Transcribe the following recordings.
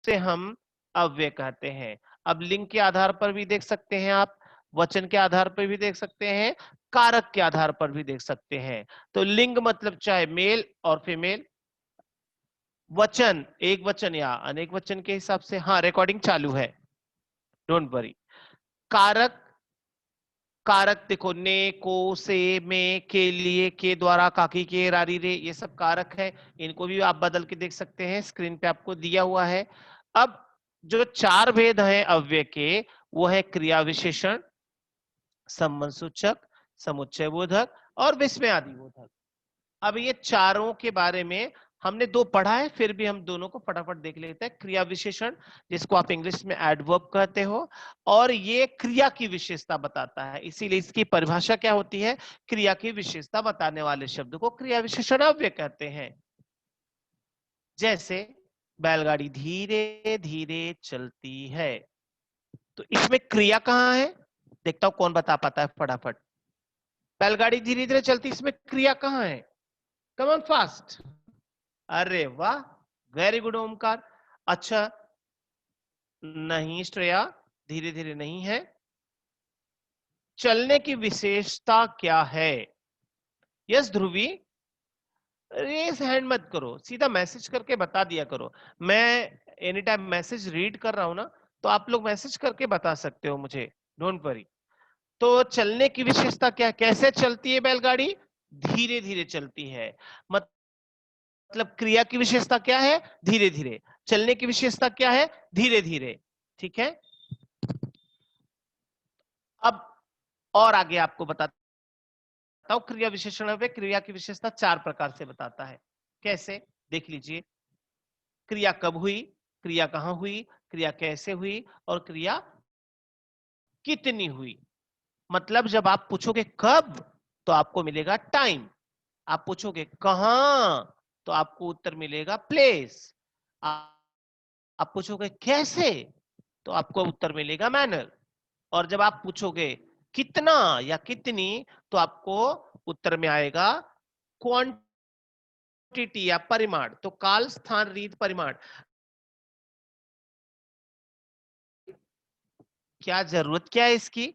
से हम अव्यय कहते हैं। अब लिंग के आधार पर भी देख सकते हैं आप, वचन के आधार पर भी देख सकते हैं, कारक के आधार पर भी देख सकते हैं। तो लिंग मतलब चाहे मेल और फीमेल, वचन एक वचन या अनेक वचन के हिसाब से। हाँ, रिकॉर्डिंग चालू है, डोंट वरी। कारक, कारक देखो, ने, को, से, में, के लिए, के द्वारा, काकी, के, रारी, रे, ये सब कारक है। इनको भी आप बदल के देख सकते हैं, स्क्रीन पे आपको दिया हुआ है। अब जो चार भेद हैं अव्यय के, वो है क्रिया विशेषण, संबंध सूचक, समुच्चय बोधक और विस्मयादि बोधक। अब ये चारों के बारे में हमने दो पढ़ा है, फिर भी हम दोनों को फटाफट देख लेते हैं। क्रिया विशेषण, जिसको आप इंग्लिश में एडवर्ब कहते हो, और ये क्रिया की विशेषता बताता है, इसीलिए इसकी परिभाषा क्या होती है, क्रिया की विशेषता बताने वाले शब्द को क्रिया विशेषण अव्यय कहते हैं। जैसे बैलगाड़ी धीरे धीरे चलती है, तो इसमें क्रिया कहां है, देखता हूं कौन बता पाता है फटाफट। बैलगाड़ी धीरे धीरे चलती, इसमें क्रिया कहां है, कम ऑन फास्ट। अरे वाह, वेरी गुड ओमकार। अच्छा, नहीं श्रेया, धीरे धीरे नहीं है। चलने की विशेषता क्या है? यस ध्रुवी, रेस हैंड मत करो, सीधा मैसेज करके बता दिया करो। मैं एनी टाइम मैसेज रीड कर रहा हूं ना, तो आप लोग मैसेज करके बता सकते हो मुझे, डोंट वरी। तो चलने की विशेषता क्या, कैसे चलती है बैलगाड़ी, धीरे धीरे चलती है। मतलब क्रिया की विशेषता क्या है, धीरे धीरे। चलने की विशेषता क्या है, धीरे धीरे। ठीक है, अब और आगे आपको बताता हूं। क्रिया विशेषण में क्रिया की विशेषता चार प्रकार से बताता है। कैसे, देख लीजिए। क्रिया कब हुई, क्रिया कहां हुई, क्रिया कैसे हुई, और क्रिया कितनी हुई। मतलब जब आप पूछोगे कब, तो आपको मिलेगा टाइम। आप पूछोगे कहां, तो आपको उत्तर मिलेगा प्लेस। आप पूछोगे कैसे, तो आपको उत्तर मिलेगा मैनर। और जब आप पूछोगे कितना या कितनी, तो आपको उत्तर में आएगा क्वांटिटी या परिमाण। तो काल, स्थान, रीत, परिमाण। क्या जरूरत क्या है इसकी,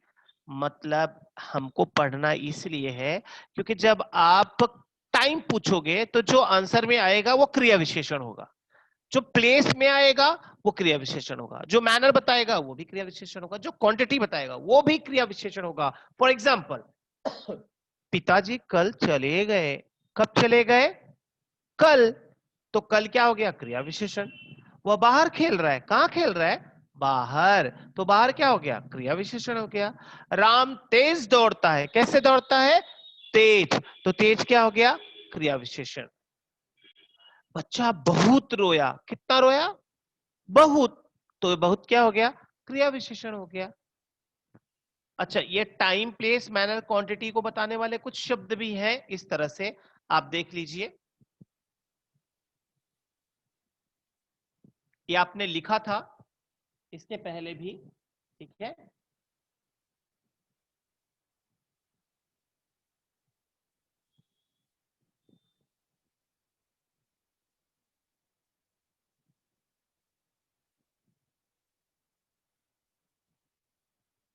मतलब हमको पढ़ना इसलिए है क्योंकि जब आप टाइम पूछोगे तो जो आंसर में आएगा वो क्रिया विशेषण होगा, जो प्लेस में आएगा वो क्रिया विशेषण होगा, जो मैनर बताएगा वो भी क्रिया विशेषण होगा, जो क्वांटिटी बताएगा वो भी क्रिया विशेषण होगा। फॉर एग्जाम्पल, पिताजी कल चले गए, कब चले गए, कल। तो कल क्या हो गया, क्रिया विशेषण। वह बाहर खेल रहा है, कहां खेल रहा है, बाहर। तो बाहर क्या हो गया, क्रिया विशेषण हो गया। राम तेज दौड़ता है, कैसे दौड़ता है, तेज। तो तेज क्या हो गया, क्रिया विशेषण। बच्चा बहुत रोया, कितना रोया, बहुत। तो बहुत क्या हो गया, क्रिया विशेषण हो गया। अच्छा, ये टाइम, प्लेस, मैनर, क्वांटिटी को बताने वाले कुछ शब्द भी हैं इस तरह से, आप देख लीजिए। ये आपने लिखा था इसके पहले भी, ठीक है।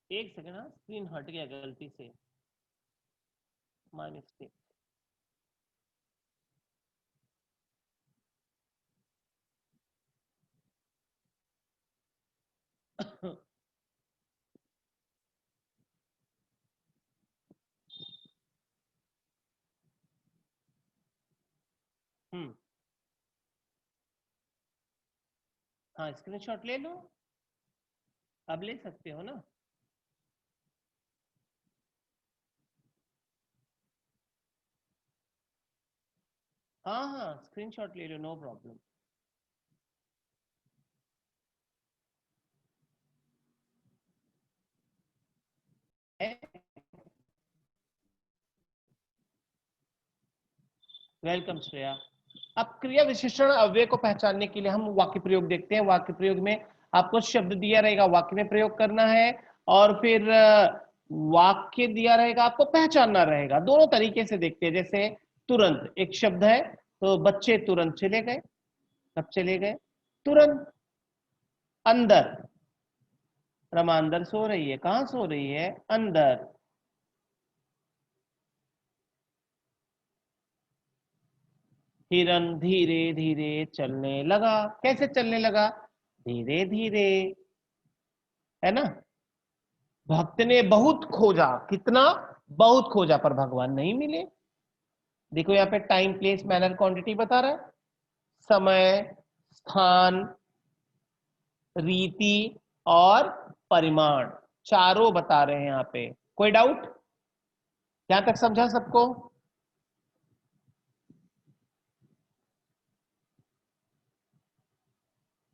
एक सेकंड, हाँ स्क्रीन हट गया गलती से, माय मिस्टेक। हम्म, हाँ स्क्रीनशॉट ले लो, अब ले सकते हो ना। हाँ हाँ, स्क्रीनशॉट ले लो, नो प्रॉब्लम। वेलकम श्रेया। अब क्रिया विशेषण अव्यय को पहचानने के लिए हम वाक्य प्रयोग देखते हैं। वाक्य प्रयोग में आपको शब्द दिया रहेगा, वाक्य में प्रयोग करना है, और फिर वाक्य दिया रहेगा, आपको पहचानना रहेगा। दोनों तरीके से देखते हैं। जैसे तुरंत एक शब्द है, तो बच्चे तुरंत चले गए, कब चले गए, तुरंत। अंदर, रमा अंदर सो रही है, कहां सो रही है? अंदर। हिरन धीरे धीरे चलने लगा। कैसे चलने लगा? धीरे धीरे, है ना। भक्त ने बहुत खोजा, कितना? बहुत खोजा, पर भगवान नहीं मिले। देखो यहाँ पे टाइम, प्लेस, मैनर, क्वांटिटी बता रहा है, समय, स्थान, रीति और परिमाण, चारों बता रहे हैं यहाँ पे। कोई डाउट? यहां तक समझा सबको?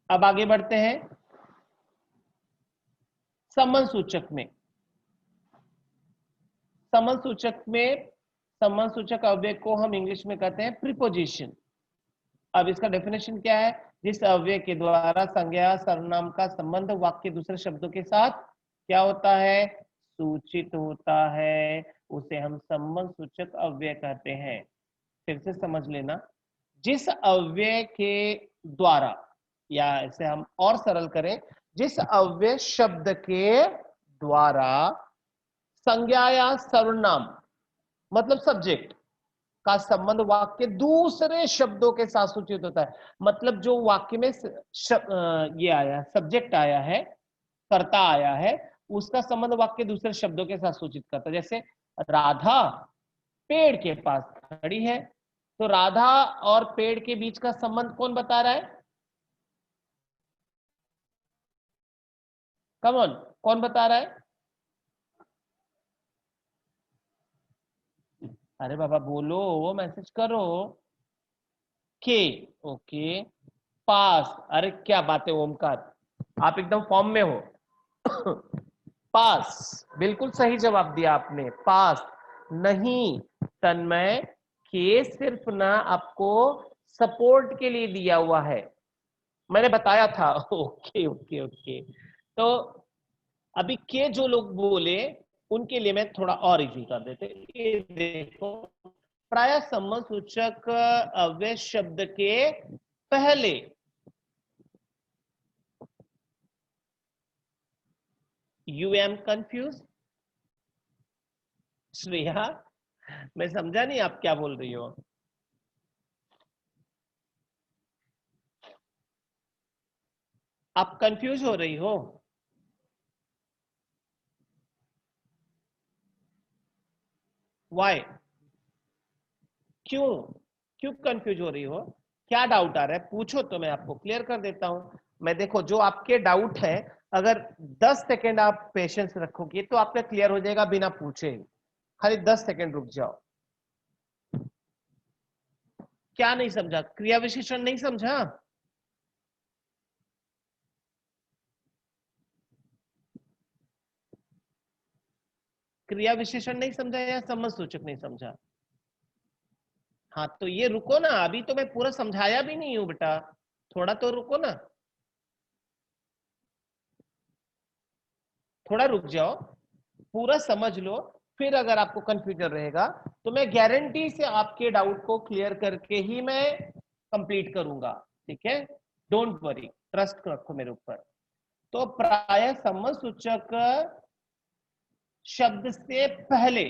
अब आगे बढ़ते हैं संबंध सूचक में। संबंध सूचक में, संबंध सूचक अव्यय को हम इंग्लिश में कहते हैं प्रीपोजिशन। अब इसका डेफिनेशन क्या है? जिस अव्यय के द्वारा संज्ञा सर्वनाम का संबंध वाक्य दूसरे शब्दों के साथ क्या होता है? सूचित होता है, उसे हम संबंध सूचक अव्यय कहते हैं। फिर से समझ लेना, जिस अव्यय के द्वारा, या इसे हम और सरल करें, जिस अव्यय शब्द के द्वारा संज्ञा या सर्वनाम मतलब सब्जेक्ट का संबंध वाक्य दूसरे शब्दों के साथ सूचित होता है। मतलब जो वाक्य में ये आया, सब्जेक्ट आया है, कर्ता आया है, उसका संबंध वाक्य दूसरे शब्दों के साथ सूचित करता है। जैसे राधा पेड़ के पास खड़ी है, तो राधा और पेड़ के बीच का संबंध कौन बता रहा है? कम ऑन, कौन बता रहा है? अरे बाबा बोलो, वो मैसेज करो। के, ओके। पास, अरे क्या बात है ओमकार, आप एकदम फॉर्म में हो। पास, बिल्कुल सही जवाब दिया आपने, पास। नहीं तन्मय, के सिर्फ ना आपको सपोर्ट के लिए दिया हुआ है, मैंने बताया था। Okay okay okay. तो अभी के जो लोग बोले उनके लिए मैं थोड़ा और इजी कर देते। ये देखो, प्राय संबंध सूचक अव्यय शब्द के पहले यू एम कंफ्यूज। श्रेया, मैं समझा नहीं आप क्या बोल रही हो। आप कंफ्यूज हो रही हो? वाई? क्यों? क्यों कंफ्यूज हो रही हो? क्या डाउट आ रहा है? पूछो तो मैं आपको क्लियर कर देता हूं। मैं देखो, जो आपके डाउट है, अगर 10 सेकेंड आप पेशेंस रखोगे तो आपका क्लियर हो जाएगा बिना पूछे। खाली 10 सेकेंड रुक जाओ। क्या नहीं समझा? क्रिया विशेषण नहीं समझा? क्रिया विशेषण नहीं समझा या संबंध सूचक नहीं समझा? हाँ तो ये रुको ना, अभी तो मैं पूरा समझाया भी नहीं हूं बेटा, थोड़ा तो रुको ना, थोड़ा रुक जाओ, पूरा समझ लो। फिर अगर आपको कंफ्यूजन रहेगा तो मैं गारंटी से आपके डाउट को क्लियर करके ही मैं कंप्लीट करूंगा। ठीक है, डोंट वरी, ट्रस्ट रखो मेरे ऊपर। तो प्राय संबंध सूचक शब्द से पहले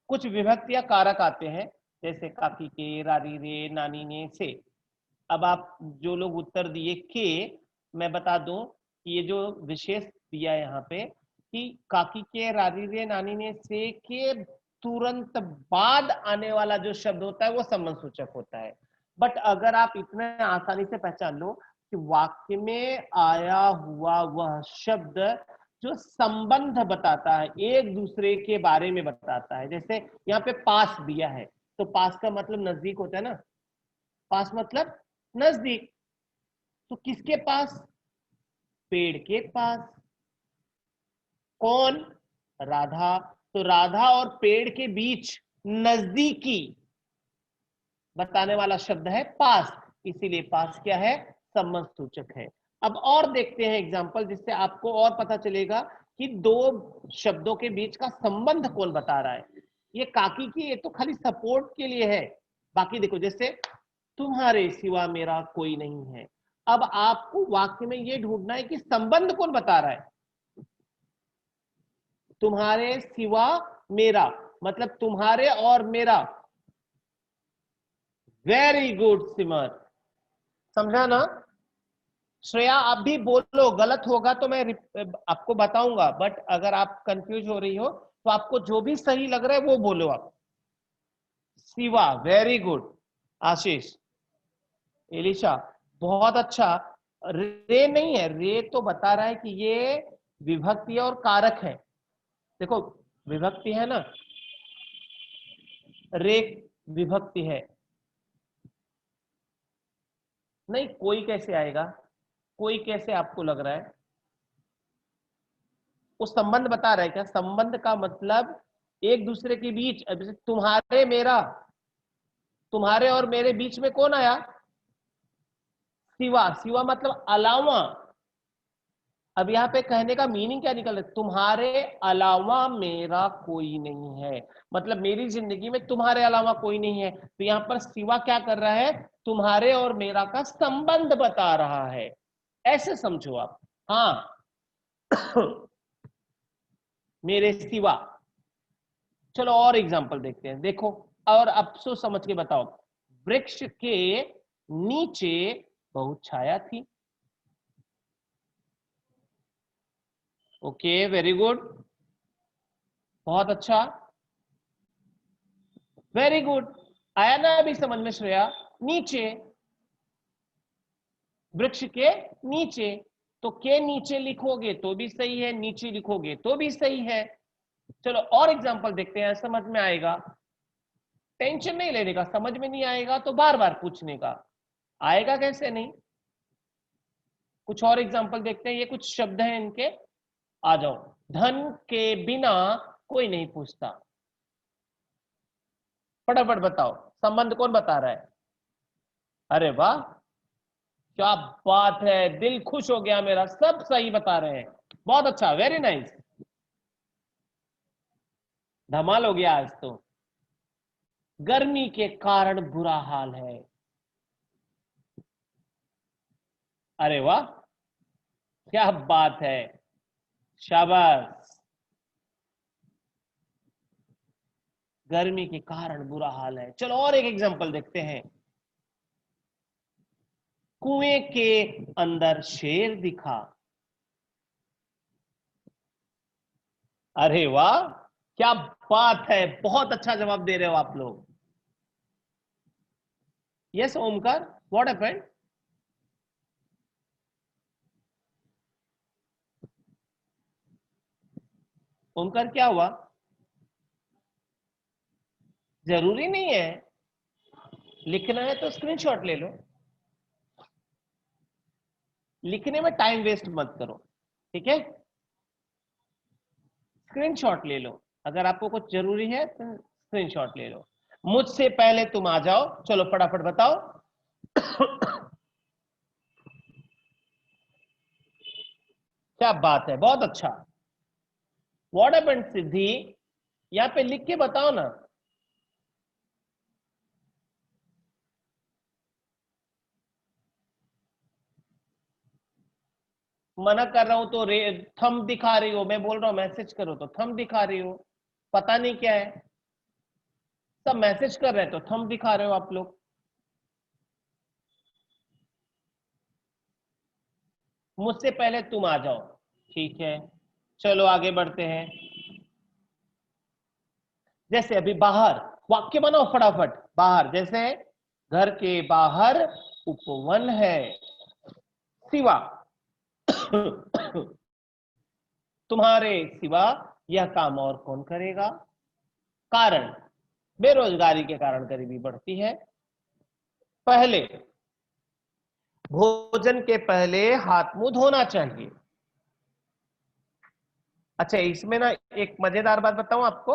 कुछ विभक्ति या कारक आते हैं, जैसे काकी के, रारी रे, नानी ने, से। अब आप जो लोग उत्तर दिए के, मैं बता दूं कि ये जो विशेष दिया है यहाँ पे कि काकी के, रारी रे, नानी ने, से के तुरंत बाद आने वाला जो शब्द होता है वो संबंध सूचक होता है। बट अगर आप इतने आसानी से पहचान लो कि वाक्य में आया हुआ वह शब्द जो संबंध बताता है, एक दूसरे के बारे में बताता है, जैसे यहाँ पे पास दिया है, तो पास का मतलब नजदीक होता है ना, पास मतलब नजदीक। तो किसके पास? पेड़ के पास। कौन? राधा। तो राधा और पेड़ के बीच नजदीकी बताने वाला शब्द है पास, इसीलिए पास क्या है? संबंध सूचक है। अब और देखते हैं एग्जांपल, जिससे आपको और पता चलेगा कि दो शब्दों के बीच का संबंध कौन बता रहा है। ये काकी की, ये तो खाली सपोर्ट के लिए है। बाकी देखो, जैसे तुम्हारे सिवा मेरा कोई नहीं है। अब आपको वाक्य में ये ढूंढना है कि संबंध कौन बता रहा है। तुम्हारे सिवा मेरा मतलब तुम्हारे और मेरा। वेरी गुड सिमर, समझा ना। श्रेया आप भी बोलो, गलत होगा तो मैं आपको बताऊंगा, बट अगर आप कंफ्यूज हो रही हो तो आपको जो भी सही लग रहा है वो बोलो आप। सिवा, वेरी गुड। आशीष, एलिशा, बहुत अच्छा। रे नहीं है, रे तो बता रहा है कि ये विभक्ति और कारक है। देखो विभक्ति है ना, रे विभक्ति है। नहीं, कोई कैसे आएगा, कोई कैसे आपको लग रहा है। वो संबंध बता रहा है क्या? संबंध का मतलब एक दूसरे के बीच, अब जैसे तुम्हारे मेरा, तुम्हारे और मेरे बीच में कौन आया? सिवा। सिवा मतलब अलावा। अब यहाँ पे कहने का मीनिंग क्या निकल रहा है? तुम्हारे अलावा मेरा कोई नहीं है, मतलब मेरी जिंदगी में तुम्हारे अलावा कोई नहीं है। तो यहाँ पर सिवा क्या कर रहा है? तुम्हारे और मेरा का संबंध बता रहा है, ऐसे समझो आप। हाँ मेरे सिवा। चलो और एग्जांपल देखते हैं, देखो और अफसोस समझ के बताओ। वृक्ष के नीचे बहुत छाया थी। ओके, वेरी गुड, बहुत अच्छा, वेरी गुड। आया ना अभी समझ में श्रेया? नीचे, वृक्ष के नीचे, तो के नीचे लिखोगे तो भी सही है, नीचे लिखोगे तो भी सही है। चलो और एग्जांपल देखते हैं, समझ में आएगा। टेंशन नहीं लेने का, समझ में नहीं आएगा तो बार बार पूछने का, आएगा कैसे नहीं। कुछ और एग्जांपल देखते हैं, ये कुछ शब्द हैं इनके, आ जाओ। धन के बिना कोई नहीं पूछता। फटाफट बताओ, संबंध कौन बता रहा है? अरे वाह, क्या बात है, दिल खुश हो गया मेरा, सब सही बता रहे हैं, बहुत अच्छा, वेरी नाइस, धमाल हो गया आज तो। गर्मी के कारण बुरा हाल है। अरे वाह, क्या बात है, शाबाश। गर्मी के कारण बुरा हाल है। चलो और एक एग्जांपल देखते हैं। कुएं के अंदर शेर दिखा। अरे वाह, क्या बात है, बहुत अच्छा जवाब दे रहे हो आप लोग। Yes Omkar, what happened? Omkar क्या हुआ? जरूरी नहीं है, लिखना है तो स्क्रीनशॉट ले लो, लिखने में टाइम वेस्ट मत करो, ठीक है? स्क्रीनशॉट ले लो, अगर आपको कुछ जरूरी है तो स्क्रीनशॉट ले लो। मुझसे पहले तुम आ जाओ, चलो फटाफट बताओ। क्या बात है, बहुत अच्छा। व्हाट हैपेंड सिद्धि? यहां पे लिख के बताओ ना। मना कर रहा हूं तो थंब दिखा रही हो, मैं बोल रहा हूं मैसेज करो तो थंब दिखा रही हो, पता नहीं क्या है। सब मैसेज कर रहे हैं तो थंब दिखा रहे हो आप लोग। मुझसे पहले तुम आ जाओ, ठीक है, चलो आगे बढ़ते हैं। जैसे अभी बाहर, वाक्य बनाओ फटाफट। बाहर, जैसे घर के बाहर उपवन है। सिवा, तुम्हारे सिवा यह काम और कौन करेगा? कारण, बेरोजगारी के कारण गरीबी बढ़ती है। पहले, भोजन के पहले हाथ मुंह धोना चाहिए। अच्छा, इसमें ना एक मजेदार बात बताऊं आपको।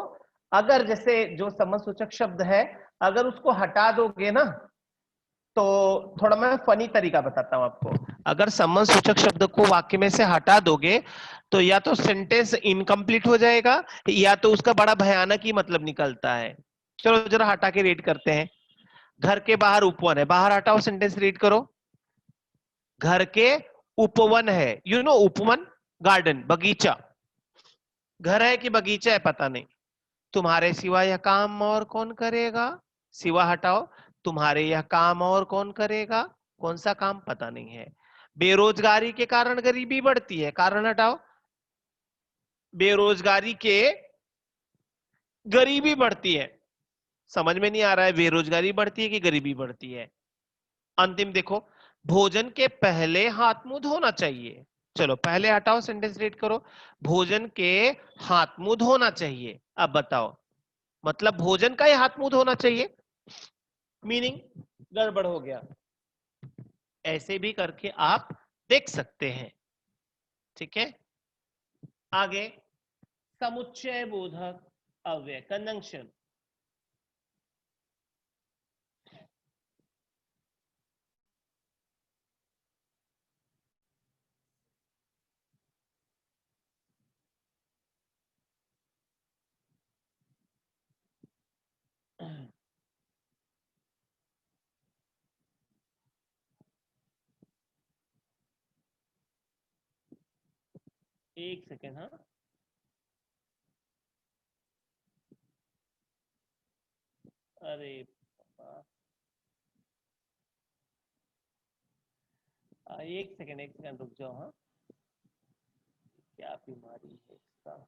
अगर जैसे जो संबंध सूचक शब्द है, अगर उसको हटा दोगे ना, तो थोड़ा मैं फनी तरीका बताता हूं आपको। अगर संबंध सूचक शब्द को वाक्य में से हटा दोगे तो या तो सेंटेंस इनकम्प्लीट हो जाएगा, या तो उसका बड़ा भयानक ही मतलब निकलता है। चलो जरा हटा के रीड करते हैं। घर के बाहर उपवन है, बाहर हटाओ, सेंटेंस रीड करो। घर के उपवन है, यू नो उपवन, गार्डन, बगीचा। घर है कि बगीचा है पता नहीं। तुम्हारे सिवा यह काम और कौन करेगा, सिवा हटाओ, तुम्हारे यह काम और कौन करेगा, कौन सा काम पता नहीं है। बेरोजगारी के कारण गरीबी बढ़ती है, कारण हटाओ, बेरोजगारी के गरीबी बढ़ती है। समझ में नहीं आ रहा है, बेरोजगारी बढ़ती है कि गरीबी बढ़ती है। अंतिम देखो, भोजन के पहले हाथ मुंह धोना चाहिए। चलो पहले हटाओ, सेंटेंस रीड करो। भोजन के हाथ मुंह धोना चाहिए। अब बताओ, मतलब भोजन का ही हाथ मुंह धोना चाहिए, मीनिंग गड़बड़ हो गया। ऐसे भी करके आप देख सकते हैं। ठीक है, आगे समुच्चय बोधक अव्यय, कंजंक्शन। एक सेकेंड, हाँ। अरे एक सेकेंड रुक जाओ, हाँ। क्या बीमारी है इसका।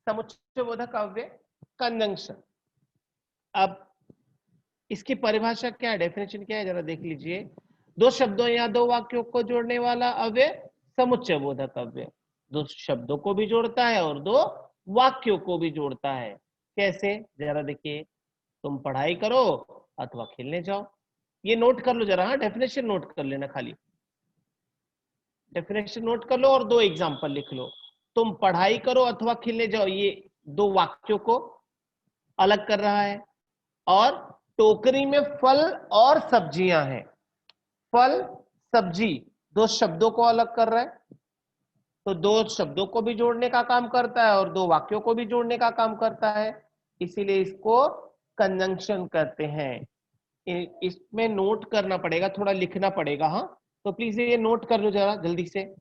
समुच्चय बोधक अव्यय, कंजंक्शन। अब इसकी परिभाषा क्या है, डेफिनेशन क्या है, जरा देख लीजिए। दो शब्दों या दो वाक्यों को जोड़ने वाला अव्यय समुच्चय बोधक अव्यय। दो शब्दों को भी जोड़ता है और दो वाक्यों को भी जोड़ता है। कैसे, जरा देखिए। तुम पढ़ाई करो अथवा खेलने जाओ। ये नोट कर लो जरा, हाँ, डेफिनेशन नोट कर लेना खाली। डेफिनेशन नोट कर लो और दो एग्जाम्पल लिख लो। तुम पढ़ाई करो अथवा खेलने जाओ, ये दो वाक्यों को अलग कर रहा है। और टोकरी में फल और सब्जियां हैं, फल सब्जी दो शब्दों को अलग कर रहा है। तो दो शब्दों को भी जोड़ने का काम करता है और दो वाक्यों को भी जोड़ने का काम करता है, इसीलिए इसको कंजंक्शन कहते हैं। इसमें नोट करना पड़ेगा, थोड़ा लिखना पड़ेगा, हाँ। तो प्लीज ये नोट कर लो जरा जल्दी से।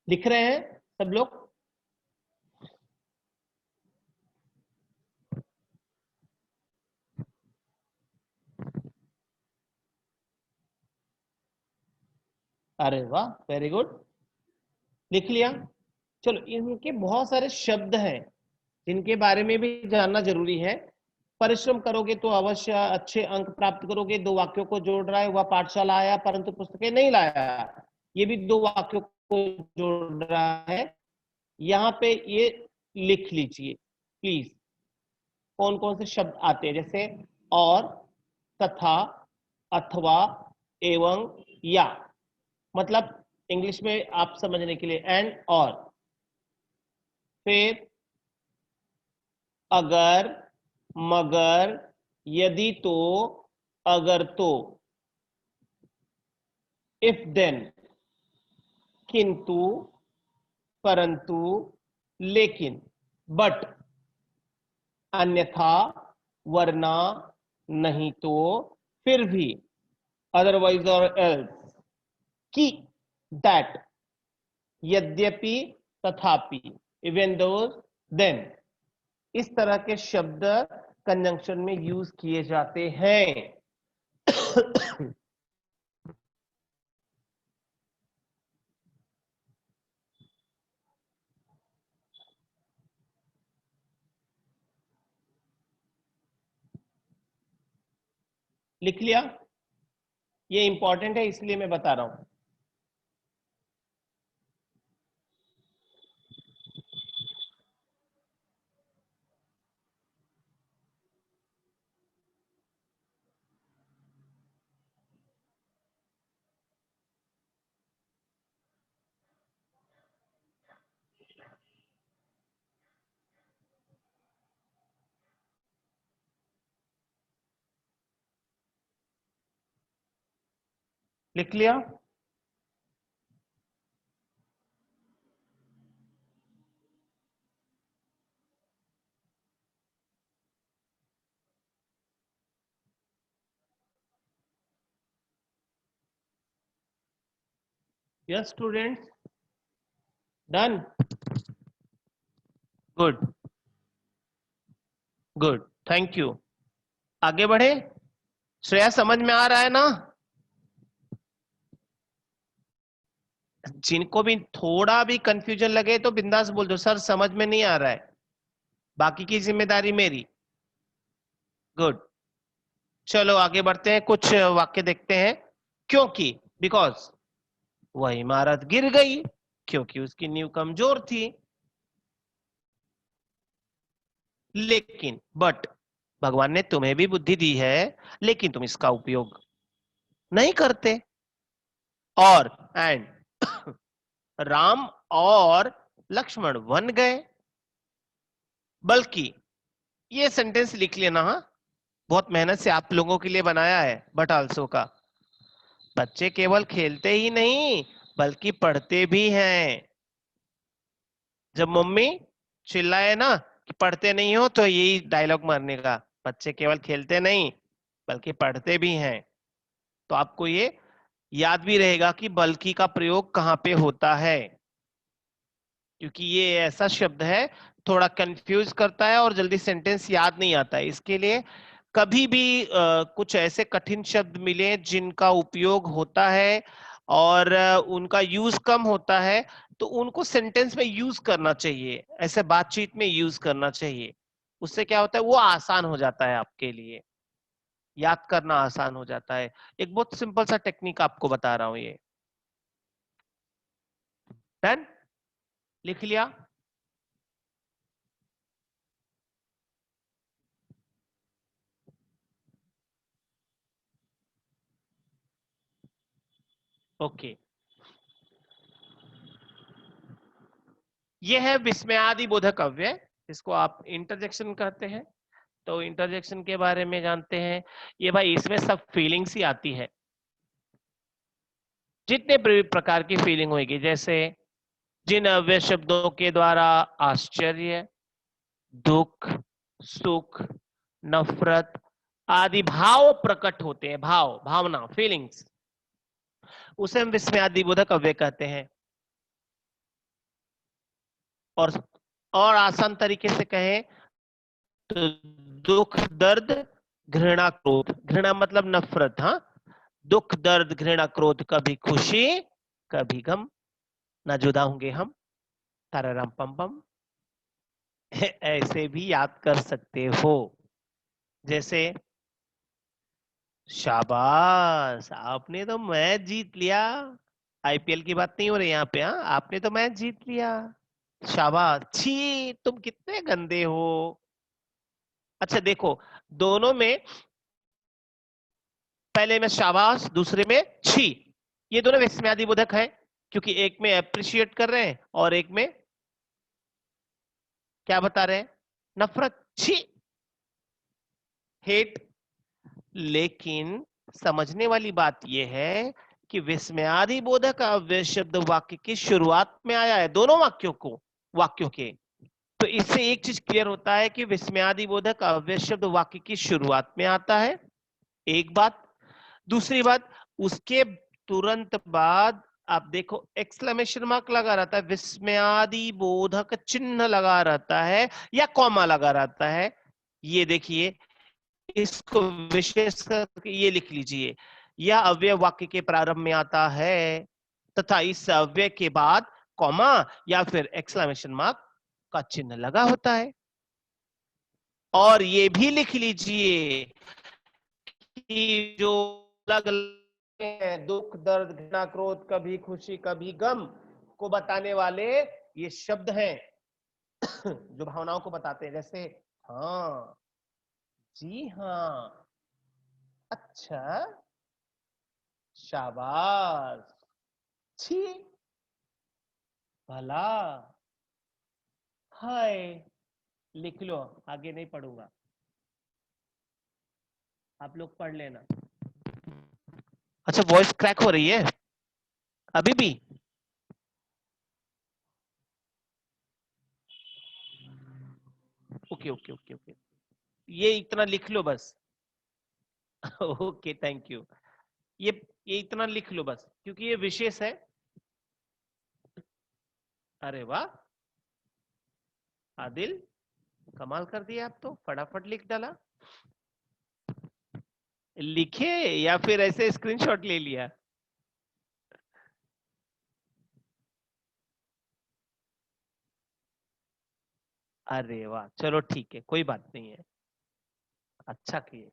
लिख रहे हैं सब लोग। अरे वाह, वेरी गुड, लिख लिया। चलो, इनके बहुत सारे शब्द हैं जिनके बारे में भी जानना जरूरी है। परिश्रम करोगे तो अवश्य अच्छे अंक प्राप्त करोगे। दो वाक्यों को जोड़ रहा है, वह पाठशाला आया परंतु पुस्तकें नहीं लाया। ये भी दो वाक्यों को जोड़ रहा है। यहाँ पे ये लिख लीजिए प्लीज, कौन कौन से शब्द आते हैं, जैसे और, तथा, अथवा, एवं, या। मतलब इंग्लिश में आप समझने के लिए एंड और, फिर अगर, मगर, यदि तो, अगर तो, इफ देन, किंतु, परंतु, लेकिन, बट, अन्यथा, वरना, नहीं तो, फिर भी, अदरवाइज और एल्स, कि, दैट, यद्यपि, तथापि, इवन दोज, देन। इस तरह के शब्द कंजंक्शन में यूज किए जाते हैं। लिख लिया, ये इंपॉर्टेंट है इसलिए मैं बता रहा हूं। लिख लिया? Yes students, done, good good, thank you. आगे बढ़े? श्रेया समझ में आ रहा है ना? जिनको भी थोड़ा भी कंफ्यूजन लगे तो बिंदास बोल दो, सर समझ में नहीं आ रहा है, बाकी की जिम्मेदारी मेरी। गुड, चलो आगे बढ़ते हैं, कुछ वाक्य देखते हैं। क्योंकि, बिकॉज वह इमारत गिर गई क्योंकि उसकी नींव कमजोर थी। लेकिन, बट, भगवान ने तुम्हें भी बुद्धि दी है लेकिन तुम इसका उपयोग नहीं करते। और एंड राम और लक्ष्मण वन गए। बल्कि, ये सेंटेंस लिख लेना, हाँ, बहुत मेहनत से आप लोगों के लिए बनाया है, बट आल्सो का। बच्चे केवल खेलते ही नहीं बल्कि पढ़ते भी हैं। जब मम्मी चिल्लाए ना कि पढ़ते नहीं हो, तो यही डायलॉग मारने का, बच्चे केवल खेलते नहीं बल्कि पढ़ते भी हैं। तो आपको ये याद भी रहेगा कि बल्कि का प्रयोग कहां पे होता है, क्योंकि ये ऐसा शब्द है थोड़ा कंफ्यूज करता है और जल्दी सेंटेंस याद नहीं आता है। इसके लिए कभी भी कुछ ऐसे कठिन शब्द मिले जिनका उपयोग होता है और उनका यूज कम होता है, तो उनको सेंटेंस में यूज करना चाहिए, ऐसे बातचीत में यूज करना चाहिए। उससे क्या होता है, वो आसान हो जाता है आपके लिए, याद करना आसान हो जाता है। एक बहुत सिंपल सा टेक्निक आपको बता रहा हूं ये। डन, लिख लिया? ओके, ये है विस्मयादि बोधक अव्यय, इसको आप इंटरजेक्शन कहते हैं। तो इंटरजेक्शन के बारे में जानते हैं। ये भाई, इसमें सब फीलिंग्स ही आती है, जितने प्रकार की फीलिंग होगी, जैसे जिन अव्यय शब्दों के द्वारा आश्चर्य, दुख, सुख, नफरत आदि भाव प्रकट होते हैं, भाव, भावना, फीलिंग्स, उसे हम विस्मयादि बोधक अव्यय कहते हैं। और आसान तरीके से कहें तो दुख, दर्द, घृणा, क्रोध। घृणा मतलब नफरत, हाँ। दुख, दर्द, घृणा, क्रोध, कभी खुशी कभी गम, ना जुदा होंगे हम, ताराराम पम पम। ऐसे भी याद कर सकते हो। जैसे, शाबाश, आपने तो मैच जीत लिया। आईपीएल की बात नहीं हो रही यहाँ पे, हाँ, आपने तो मैच जीत लिया, शाबाश। छी, तुम कितने गंदे हो। अच्छा देखो, दोनों में, पहले में शाबाश, दूसरे में छी, ये दोनों विस्मयादि बोधक है, क्योंकि एक में अप्रिशिएट कर रहे हैं और एक में क्या बता रहे हैं, नफरत, छी, हेट। लेकिन समझने वाली बात यह है कि विस्मयादि बोधक अव्यय शब्द वाक्य की शुरुआत में आया है, दोनों वाक्यों के। तो इससे एक चीज क्लियर होता है कि विस्मयादि बोधक अव्यय शब्द वाक्य की शुरुआत में आता है, एक बात। दूसरी बात, उसके तुरंत बाद आप देखो एक्सक्लेमेशन मार्क लगा रहता है, विस्मयादि बोधक चिन्ह लगा रहता है, या कॉमा लगा रहता है। ये देखिए, इसको विशेष करके ये लिख लीजिए, यह अव्यय वाक्य के प्रारंभ में आता है तथा इस अव्यय के बाद कॉमा या फिर एक्सक्लेमेशन मार्क का चिन्ह लगा होता है। और ये भी लिख लीजिए कि जो अलग अलग है, दुख, दर्द, घृणा, क्रोध, कभी खुशी कभी गम को बताने वाले ये शब्द हैं जो भावनाओं को बताते हैं। जैसे, हाँ, जी हाँ, अच्छा, शाबाश, छी, भला, हाय। लिख लो, आगे नहीं पढ़ूंगा, आप लोग पढ़ लेना। अच्छा, वॉइस क्रैक हो रही है अभी भी? ओके ओके ओके ओके, ये इतना लिख लो बस। Okay, thank you. ये इतना लिख लो बस, क्योंकि ये विशेष है। अरे वाह आदिल, कमाल कर दिया, आप तो फटाफट लिख डाला। लिखे या फिर ऐसे स्क्रीनशॉट ले लिया? अरे वाह, चलो ठीक है, कोई बात नहीं है, अच्छा किए।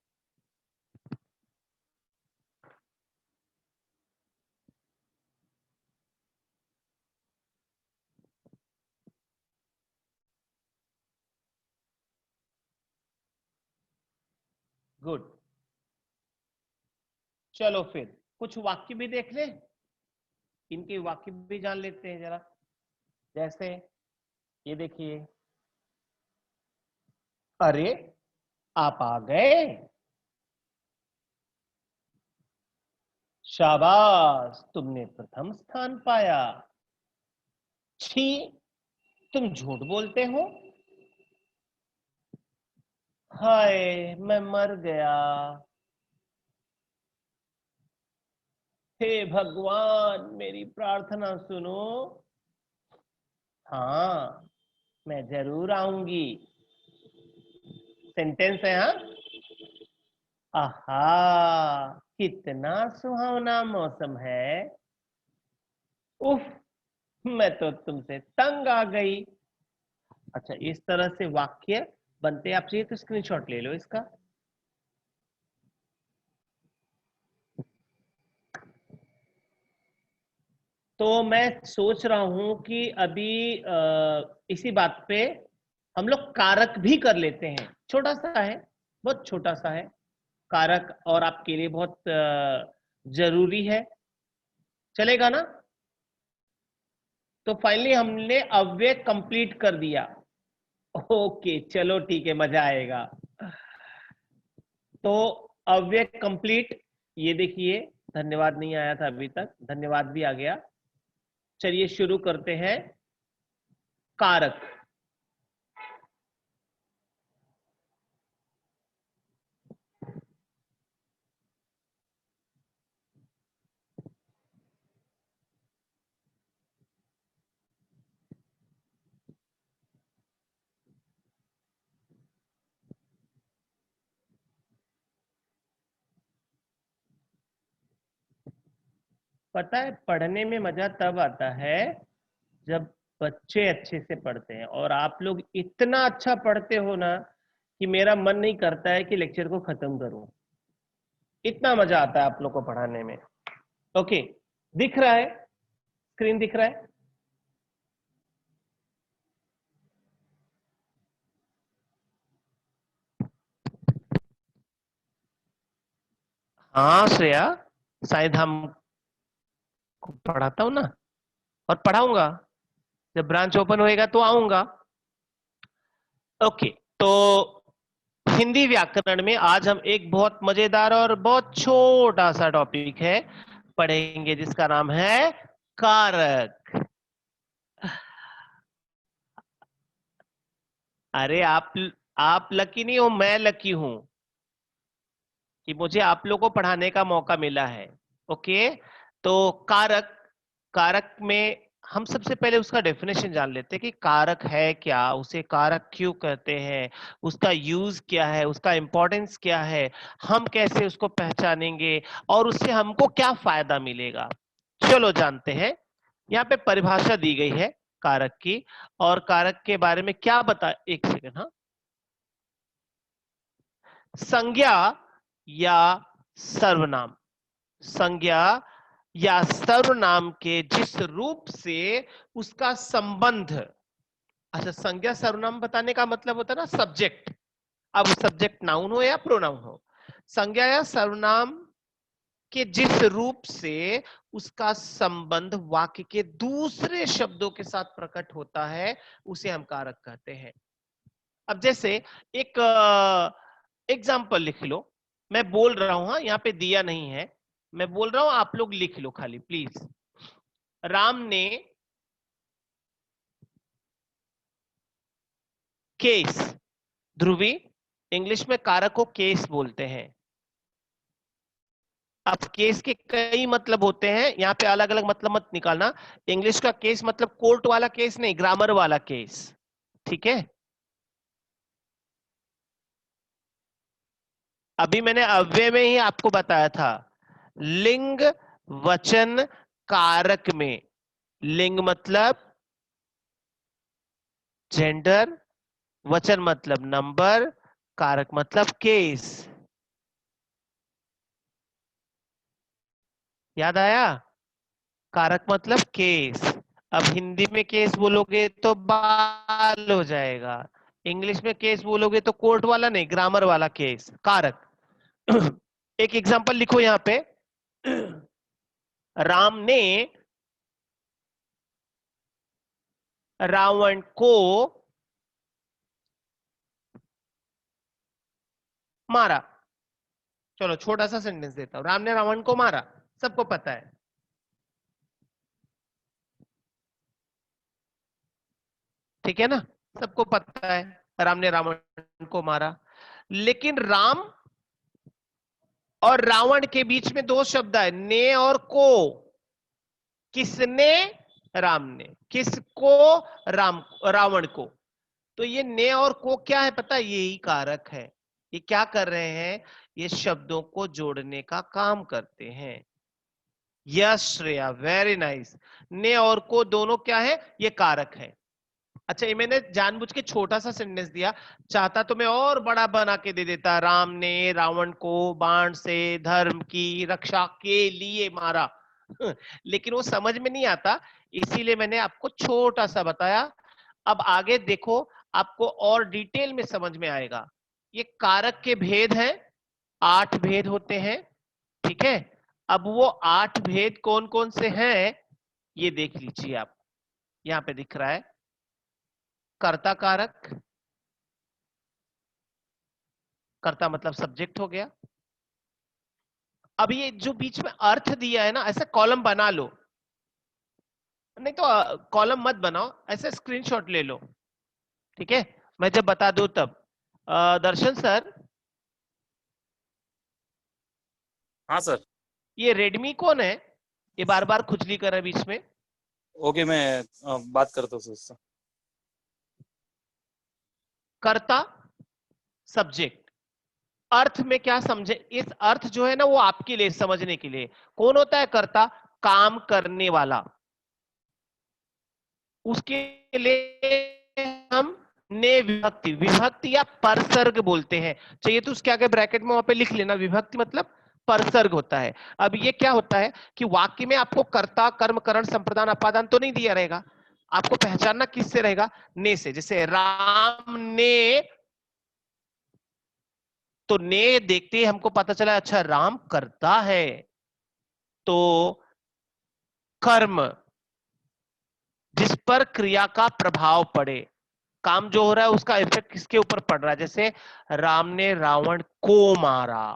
गुड। चलो फिर कुछ वाक्य भी देख ले, इनके वाक्य भी जान लेते हैं जरा। जैसे ये देखिए, अरे आप आ गए, शाबाश तुमने प्रथम स्थान पाया, छी तुम झूठ बोलते हो, हाय मैं मर गया, हे भगवान मेरी प्रार्थना सुनो, हाँ मैं जरूर आऊंगी। सेंटेंस है हाँ। आहा, कितना सुहावना मौसम है, उफ मैं तो तुमसे तंग आ गई। अच्छा, इस तरह से वाक्य बनते आप चाहिए तो स्क्रीनशॉट ले लो इसका। तो मैं सोच रहा हूं कि अभी इसी बात पे हम लोग कारक भी कर लेते हैं, छोटा सा है, बहुत छोटा सा है कारक, और आपके लिए बहुत जरूरी है, चलेगा ना? तो फाइनली हमने अव्यय कंप्लीट कर दिया। ओके चलो ठीक है, मजा आएगा। तो अव्यय कंप्लीट, ये देखिए, धन्यवाद नहीं आया था अभी तक, धन्यवाद भी आ गया। चलिए शुरू करते हैं। कारक, पता है पढ़ने में मजा तब आता है जब बच्चे अच्छे से पढ़ते हैं, और आप लोग इतना अच्छा पढ़ते हो ना कि मेरा मन नहीं करता है कि लेक्चर को खत्म करूं, इतना मजा आता है आप लोग को पढ़ाने में। ओके, दिख रहा है, स्क्रीन दिख रहा है? हाँ श्रेया, शायद हम पढ़ाता हूँ ना, और पढ़ाऊंगा, जब ब्रांच ओपन होएगा तो आऊंगा। ओके, तो हिंदी व्याकरण में आज हम एक बहुत मजेदार और बहुत छोटा सा टॉपिक है पढ़ेंगे, जिसका नाम है कारक। अरे आप लकी नहीं हो, मैं लकी हूं कि मुझे आप लोगों को पढ़ाने का मौका मिला है। ओके, तो कारक, कारक में हम सबसे पहले उसका डेफिनेशन जान लेते हैं कि कारक है क्या, उसे कारक क्यों कहते हैं, उसका यूज क्या है, उसका इंपॉर्टेंस क्या है, हम कैसे उसको पहचानेंगे, और उससे हमको क्या फायदा मिलेगा। चलो जानते हैं। यहाँ पे परिभाषा दी गई है कारक की, और कारक के बारे में क्या बता, एक सेकंड हाँ। संज्ञा या सर्वनाम, संज्ञा या सर्वनाम के जिस रूप से उसका संबंध, अच्छा संज्ञा सर्वनाम बताने का मतलब होता है ना सब्जेक्ट, अब सब्जेक्ट नाउन हो या प्रोनाउन हो, संज्ञा या सर्वनाम के जिस रूप से उसका संबंध वाक्य के दूसरे शब्दों के साथ प्रकट होता है, उसे हम कारक कहते हैं। अब जैसे एक एग्जाम्पल लिख लो, मैं बोल रहा हूं, हाँ यहाँ पे दिया नहीं है, मैं बोल रहा हूं, आप लोग लिख लो खाली प्लीज। राम ने केस, ध्रुवी, इंग्लिश में कारक को केस बोलते हैं। अब केस के कई मतलब होते हैं, यहां पे अलग अलग मतलब मत निकालना। इंग्लिश का केस मतलब कोर्ट वाला केस नहीं, ग्रामर वाला केस, ठीक है। अभी मैंने अव्यय में ही आपको बताया था, लिंग वचन कारक में, लिंग मतलब जेंडर, वचन मतलब नंबर, कारक मतलब केस। याद आया? कारक मतलब केस। अब हिंदी में केस बोलोगे तो बाल हो जाएगा, इंग्लिश में केस बोलोगे तो कोर्ट वाला नहीं, ग्रामर वाला केस, कारक। एक एग्जांपल लिखो यहां पे। राम ने रावण को मारा। चलो छोटा सा सेंटेंस देता हूं, राम ने रावण को मारा, सबको पता है, ठीक है ना, सबको पता है राम ने रावण को मारा। लेकिन राम और रावण के बीच में दो शब्द है, ने और को। किसने? राम ने। किसको? राम, रावण को। तो ये ने और को क्या है पता है? यही कारक है। ये क्या कर रहे हैं? ये शब्दों को जोड़ने का काम करते हैं। Yes Shreya, very nice. ने और को दोनों क्या है? ये कारक है। अच्छा, ये मैंने जानबूझ के छोटा सा सेंटेंस दिया, चाहता तो मैं और बड़ा बना के दे देता, राम ने रावण को बाण से धर्म की रक्षा के लिए मारा। लेकिन वो समझ में नहीं आता, इसीलिए मैंने आपको छोटा सा बताया। अब आगे देखो, आपको और डिटेल में समझ में आएगा। ये कारक के भेद हैं, 8 भेद होते हैं, ठीक है। अब वो 8 भेद कौन कौन से हैं, ये देख लीजिए आप। यहां पे दिख रहा है कर्ता कारक, कर्ता मतलब सब्जेक्ट हो गया। अब ये जो बीच में अर्थ दिया है ना, ऐसा कॉलम बना लो, नहीं तो कॉलम मत बनाओ, ऐसे स्क्रीनशॉट ले लो, ठीक है। मैं जब बता दूं तब। दर्शन सर, हाँ सर। ये रेडमी कौन है? ये बार बार खुजली कर रहा है बीच में। ओके, मैं बात करता हूँ सर उससे। कर्ता सब्जेक्ट, अर्थ में क्या समझे, इस अर्थ जो है ना वो आपके लिए समझने के लिए, कौन होता है कर्ता? काम करने वाला। उसके लिए हम ने विभक्ति, विभक्ति या परसर्ग बोलते हैं। चाहिए तो उसके आगे ब्रैकेट में वहां पे लिख लेना, विभक्ति मतलब परसर्ग होता है। अब ये क्या होता है कि वाक्य में आपको कर्ता कर्म करण संप्रदान अपादान तो नहीं दिया रहेगा, आपको पहचानना किससे रहेगा? ने से। जैसे राम ने, तो ने देखते ही हमको पता चला अच्छा राम करता है, तो कर्म, जिस पर क्रिया का प्रभाव पड़े, काम जो हो रहा है उसका इफेक्ट किसके ऊपर पड़ रहा है। जैसे राम ने रावण को मारा,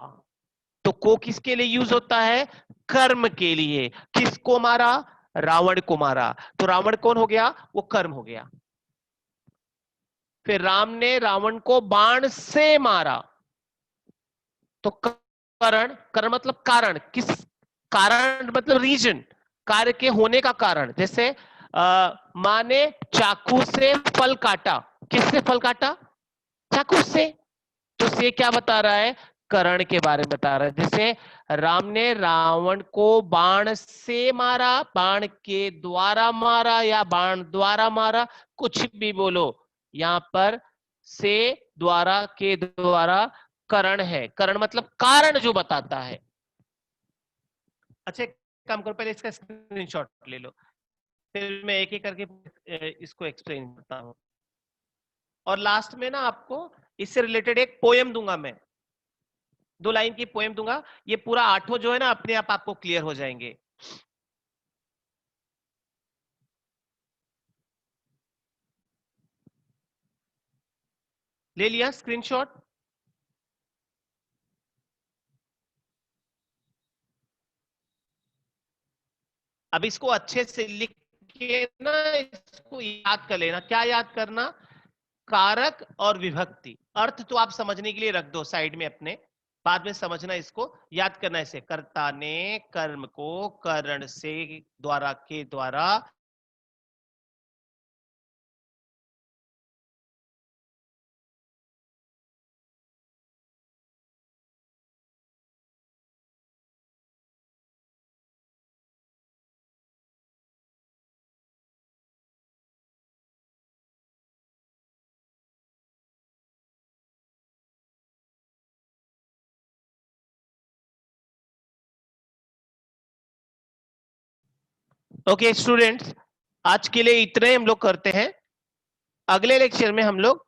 तो को किसके लिए यूज होता है? कर्म के लिए। किसको मारा? रावण को मारा, तो रावण कौन हो गया? वो कर्म हो गया। फिर राम ने रावण को बाण से मारा, तो करण, करण मतलब कारण, किस, कारण मतलब रीजन, कार्य के होने का कारण। जैसे माँ ने चाकू से फल काटा, किससे फल काटा? चाकू से। तो से क्या बता रहा है? करण के बारे में बता रहा है। जैसे राम ने रावण को बाण से मारा, बाण के द्वारा मारा या बाण द्वारा मारा, कुछ भी बोलो, यहां पर से, द्वारा, के द्वारा, करण है। करण मतलब कारण जो बताता है। अच्छा एक काम करो, पहले इसका स्क्रीनशॉट ले लो, फिर मैं एक एक करके इसको एक्सप्लेन करता हूं। और लास्ट में ना आपको इससे रिलेटेड एक पोयम दूंगा मैं, 2 लाइन की पोएम दूंगा, ये पूरा 8 जो है ना अपने आप आपको क्लियर हो जाएंगे। ले लिया स्क्रीनशॉट? अब इसको अच्छे से लिख के ना इसको याद कर लेना। क्या याद करना? कारक और विभक्ति। अर्थ तो आप समझने के लिए रख दो साइड में अपने, बाद में समझना, इसको याद करना। ऐसे, कर्ता ने कर्म को करण से द्वारा के द्वारा ओके स्टूडेंट्स, आज के लिए इतने हम लोग करते हैं। अगले लेक्चर में हम लोग